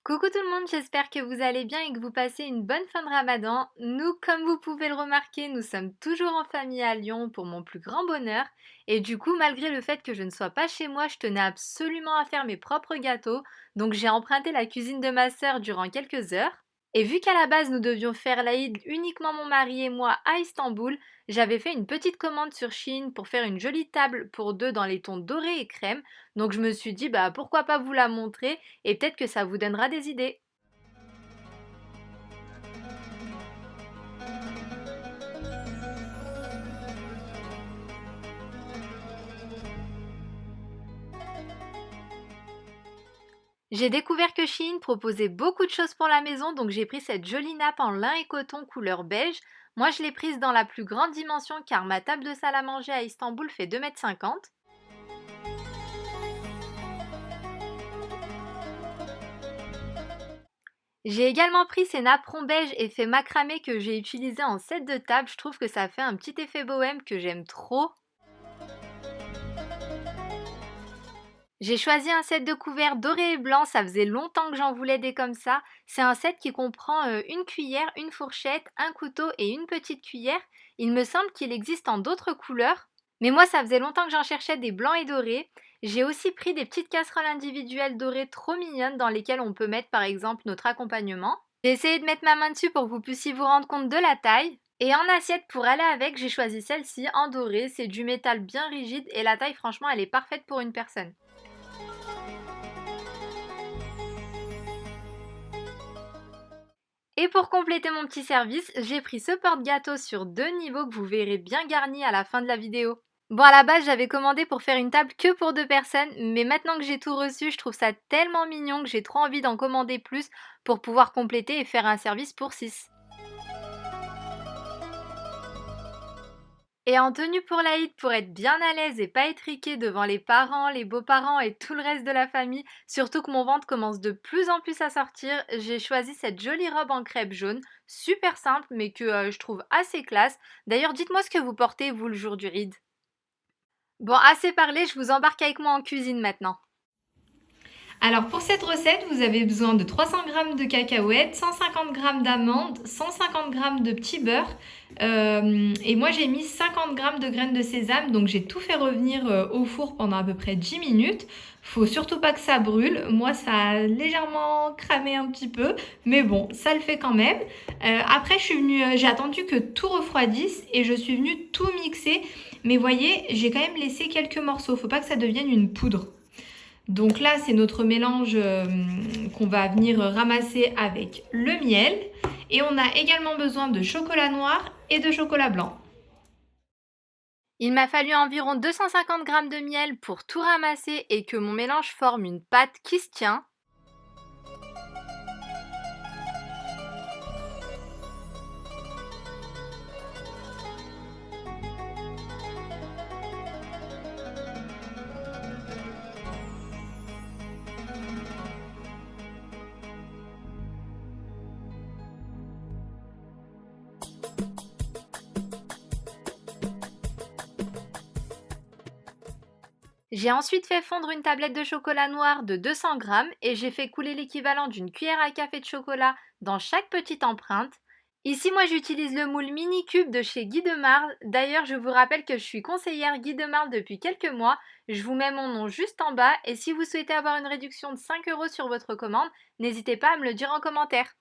Coucou tout le monde, j'espère que vous allez bien et que vous passez une bonne fin de Ramadan. Nous, comme vous pouvez le remarquer, nous sommes toujours en famille à Lyon pour mon plus grand bonheur. Et du coup, malgré le fait que je ne sois pas chez moi, je tenais absolument à faire mes propres gâteaux. Donc j'ai emprunté la cuisine de ma sœur durant quelques heures. Et vu qu'à la base nous devions faire l'Aïd uniquement mon mari et moi à Istanbul, j'avais fait une petite commande sur Shein pour faire une jolie table pour deux dans les tons dorés et crème. Donc je me suis dit bah pourquoi pas vous la montrer et peut-être que ça vous donnera des idées. J'ai découvert que Shein proposait beaucoup de choses pour la maison, donc j'ai pris cette jolie nappe en lin et coton couleur beige. Moi je l'ai prise dans la plus grande dimension car ma table de salle à manger à Istanbul fait 2,50 m. J'ai également pris ces napperons beige effet macramé que j'ai utilisé en set de table. Je trouve que ça fait un petit effet bohème que j'aime trop. J'ai choisi un set de couverts doré et blanc, ça faisait longtemps que j'en voulais des comme ça. C'est un set qui comprend une cuillère, une fourchette, un couteau et une petite cuillère. Il me semble qu'il existe en d'autres couleurs, mais moi ça faisait longtemps que j'en cherchais des blancs et dorés. J'ai aussi pris des petites casseroles individuelles dorées trop mignonnes dans lesquelles on peut mettre par exemple notre accompagnement. J'ai essayé de mettre ma main dessus pour que vous puissiez vous rendre compte de la taille. Et en assiette pour aller avec, j'ai choisi celle-ci en doré. C'est du métal bien rigide et la taille franchement elle est parfaite pour une personne. Et pour compléter mon petit service, j'ai pris ce porte-gâteau sur 2 niveaux que vous verrez bien garni à la fin de la vidéo. Bon, à la base, j'avais commandé pour faire une table que pour 2 personnes, mais maintenant que j'ai tout reçu, je trouve ça tellement mignon que j'ai trop envie d'en commander plus pour pouvoir compléter et faire un service pour 6. Et en tenue pour l'Aïd, pour être bien à l'aise et pas étriquée devant les parents, les beaux-parents et tout le reste de la famille, surtout que mon ventre commence de plus en plus à sortir, j'ai choisi cette jolie robe en crêpe jaune, super simple mais que je trouve assez classe. D'ailleurs, dites-moi ce que vous portez vous le jour du Rid. Bon, assez parlé, je vous embarque avec moi en cuisine maintenant. Alors pour cette recette, vous avez besoin de 300 g de cacahuètes, 150 g d'amandes, 150 g de petit beurre et moi j'ai mis 50 g de graines de sésame, donc j'ai tout fait revenir au four pendant à peu près 10 minutes. Faut surtout pas que ça brûle, moi ça a légèrement cramé un petit peu, mais bon, ça le fait quand même. Après j'ai attendu que tout refroidisse et je suis venue tout mixer, mais voyez, j'ai quand même laissé quelques morceaux, faut pas que ça devienne une poudre. Donc là, c'est notre mélange qu'on va venir ramasser avec le miel. Et on a également besoin de chocolat noir et de chocolat blanc. Il m'a fallu environ 250 g de miel pour tout ramasser et que mon mélange forme une pâte qui se tient. J'ai ensuite fait fondre une tablette de chocolat noir de 200 g et j'ai fait couler l'équivalent d'une cuillère à café de chocolat dans chaque petite empreinte. Ici, moi, j'utilise le moule mini cube de chez Guy de Marle. D'ailleurs, je vous rappelle que je suis conseillère Guy de Marle depuis quelques mois. Je vous mets mon nom juste en bas et si vous souhaitez avoir une réduction de 5 € sur votre commande, n'hésitez pas à me le dire en commentaire.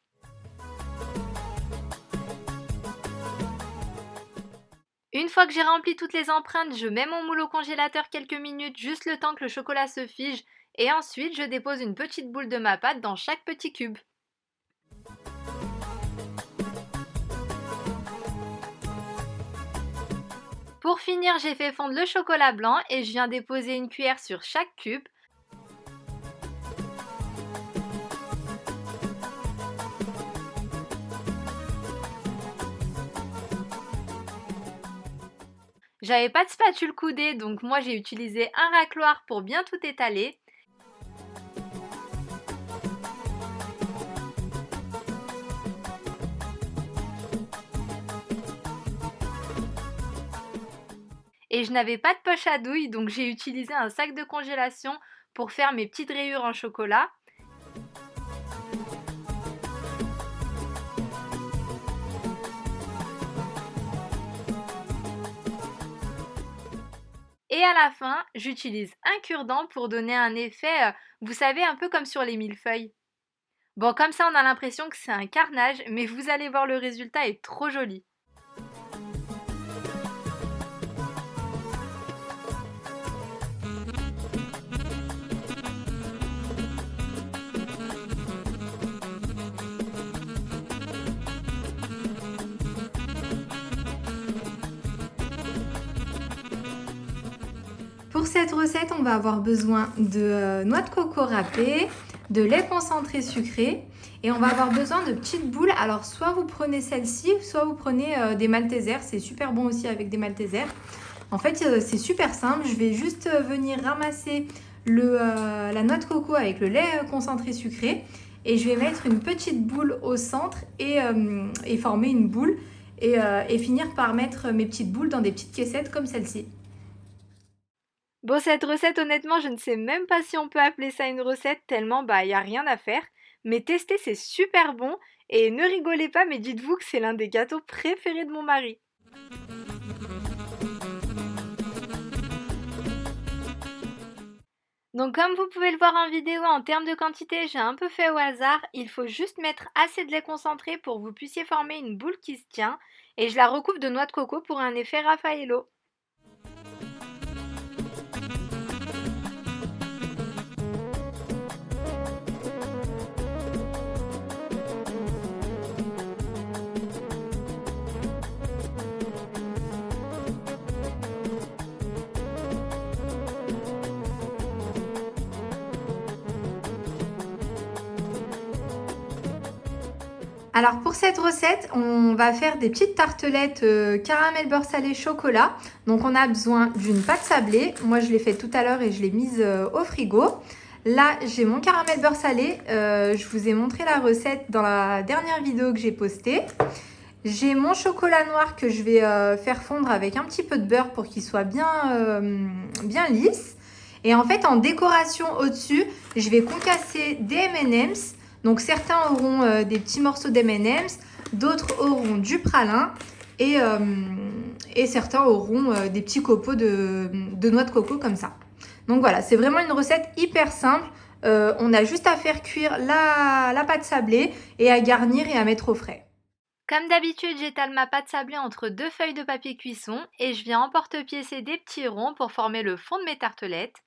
Une fois que j'ai rempli toutes les empreintes, je mets mon moule au congélateur quelques minutes, juste le temps que le chocolat se fige, et ensuite je dépose une petite boule de ma pâte dans chaque petit cube. Pour finir, j'ai fait fondre le chocolat blanc et je viens déposer une cuillère sur chaque cube. J'avais pas de spatule coudée, donc moi j'ai utilisé un racloir pour bien tout étaler. Et je n'avais pas de poche à douille, donc j'ai utilisé un sac de congélation pour faire mes petites rayures en chocolat. Et à la fin, j'utilise un cure-dent pour donner un effet, vous savez, un peu comme sur les millefeuilles. Bon, comme ça, on a l'impression que c'est un carnage, mais vous allez voir, le résultat est trop joli. Pour cette recette, on va avoir besoin de noix de coco râpée, de lait concentré sucré et on va avoir besoin de petites boules. Alors soit vous prenez celle-ci, soit vous prenez des maltesers, c'est super bon aussi avec des maltesers. En fait, c'est super simple, je vais juste venir ramasser la noix de coco avec le lait concentré sucré et je vais mettre une petite boule au centre et former une boule et finir par mettre mes petites boules dans des petites caissettes comme celle-ci. Bon, cette recette, honnêtement, je ne sais même pas si on peut appeler ça une recette, tellement, il y a rien à faire. Mais tester, c'est super bon. Et ne rigolez pas, mais dites-vous que c'est l'un des gâteaux préférés de mon mari. Donc comme vous pouvez le voir en vidéo, en termes de quantité, j'ai un peu fait au hasard. Il faut juste mettre assez de lait concentré pour que vous puissiez former une boule qui se tient. Et je la recouvre de noix de coco pour un effet Raffaello. Alors pour cette recette, on va faire des petites tartelettes caramel beurre salé chocolat. Donc on a besoin d'une pâte sablée. Moi je l'ai faite tout à l'heure et je l'ai mise au frigo. Là j'ai mon caramel beurre salé. Je vous ai montré la recette dans la dernière vidéo que j'ai postée. J'ai mon chocolat noir que je vais faire fondre avec un petit peu de beurre pour qu'il soit bien lisse. Et en fait en décoration au-dessus, je vais concasser des M&M's. Donc certains auront des petits morceaux d'M&M's, d'autres auront du pralin et certains auront des petits copeaux de noix de coco comme ça. Donc voilà, c'est vraiment une recette hyper simple. On a juste à faire cuire la pâte sablée et à garnir et à mettre au frais. Comme d'habitude, j'étale ma pâte sablée entre 2 feuilles de papier cuisson et je viens emporte-piécer des petits ronds pour former le fond de mes tartelettes.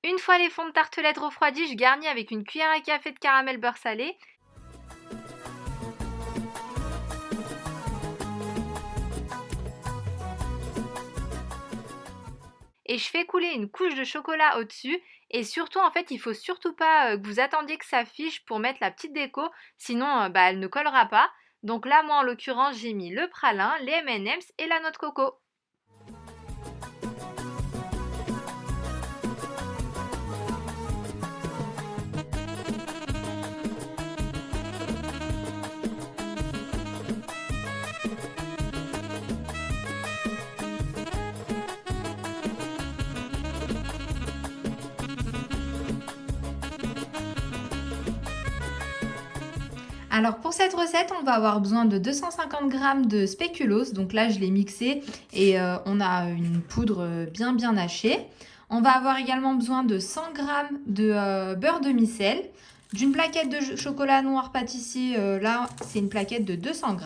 Une fois les fonds de tartelettes refroidis, je garnis avec une cuillère à café de caramel beurre salé. Et je fais couler une couche de chocolat au-dessus. Et surtout, en fait, il faut surtout pas que vous attendiez que ça fiche pour mettre la petite déco, sinon elle ne collera pas. Donc là, moi en l'occurrence, j'ai mis le pralin, les M&M's et la noix de coco. Alors pour cette recette, on va avoir besoin de 250 g de spéculoos. Donc là, je l'ai mixé et on a une poudre bien hachée. On va avoir également besoin de 100 g de beurre demi-sel, d'une plaquette de chocolat noir pâtissier. Là, c'est une plaquette de 200 g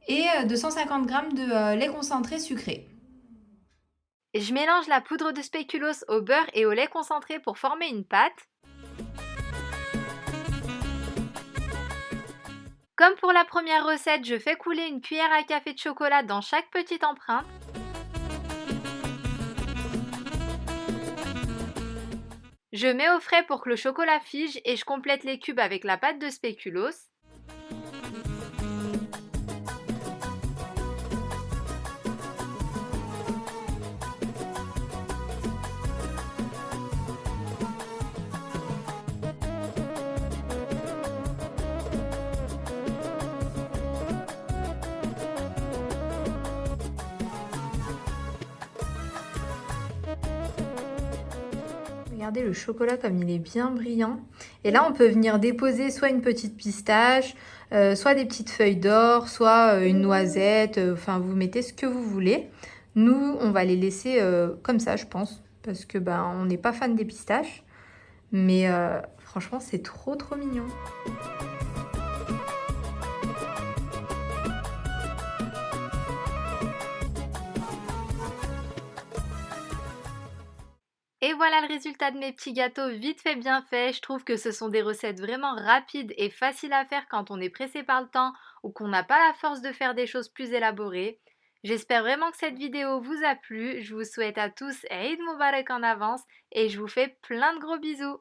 et de 150 g de lait concentré sucré. Je mélange la poudre de spéculoos au beurre et au lait concentré pour former une pâte. Comme pour la première recette, je fais couler une cuillère à café de chocolat dans chaque petite empreinte. Je mets au frais pour que le chocolat fige et je complète les cubes avec la pâte de spéculoos. Regardez le chocolat comme il est bien brillant. Et là, on peut venir déposer soit une petite pistache, soit des petites feuilles d'or, soit une noisette. Enfin, vous mettez ce que vous voulez. Nous, on va les laisser comme ça, je pense, parce que ben, on n'est pas fan des pistaches. Mais franchement, c'est trop trop mignon. Et voilà le résultat de mes petits gâteaux vite fait bien fait. Je trouve que ce sont des recettes vraiment rapides et faciles à faire quand on est pressé par le temps ou qu'on n'a pas la force de faire des choses plus élaborées. J'espère vraiment que cette vidéo vous a plu. Je vous souhaite à tous Eid Mubarak en avance et je vous fais plein de gros bisous.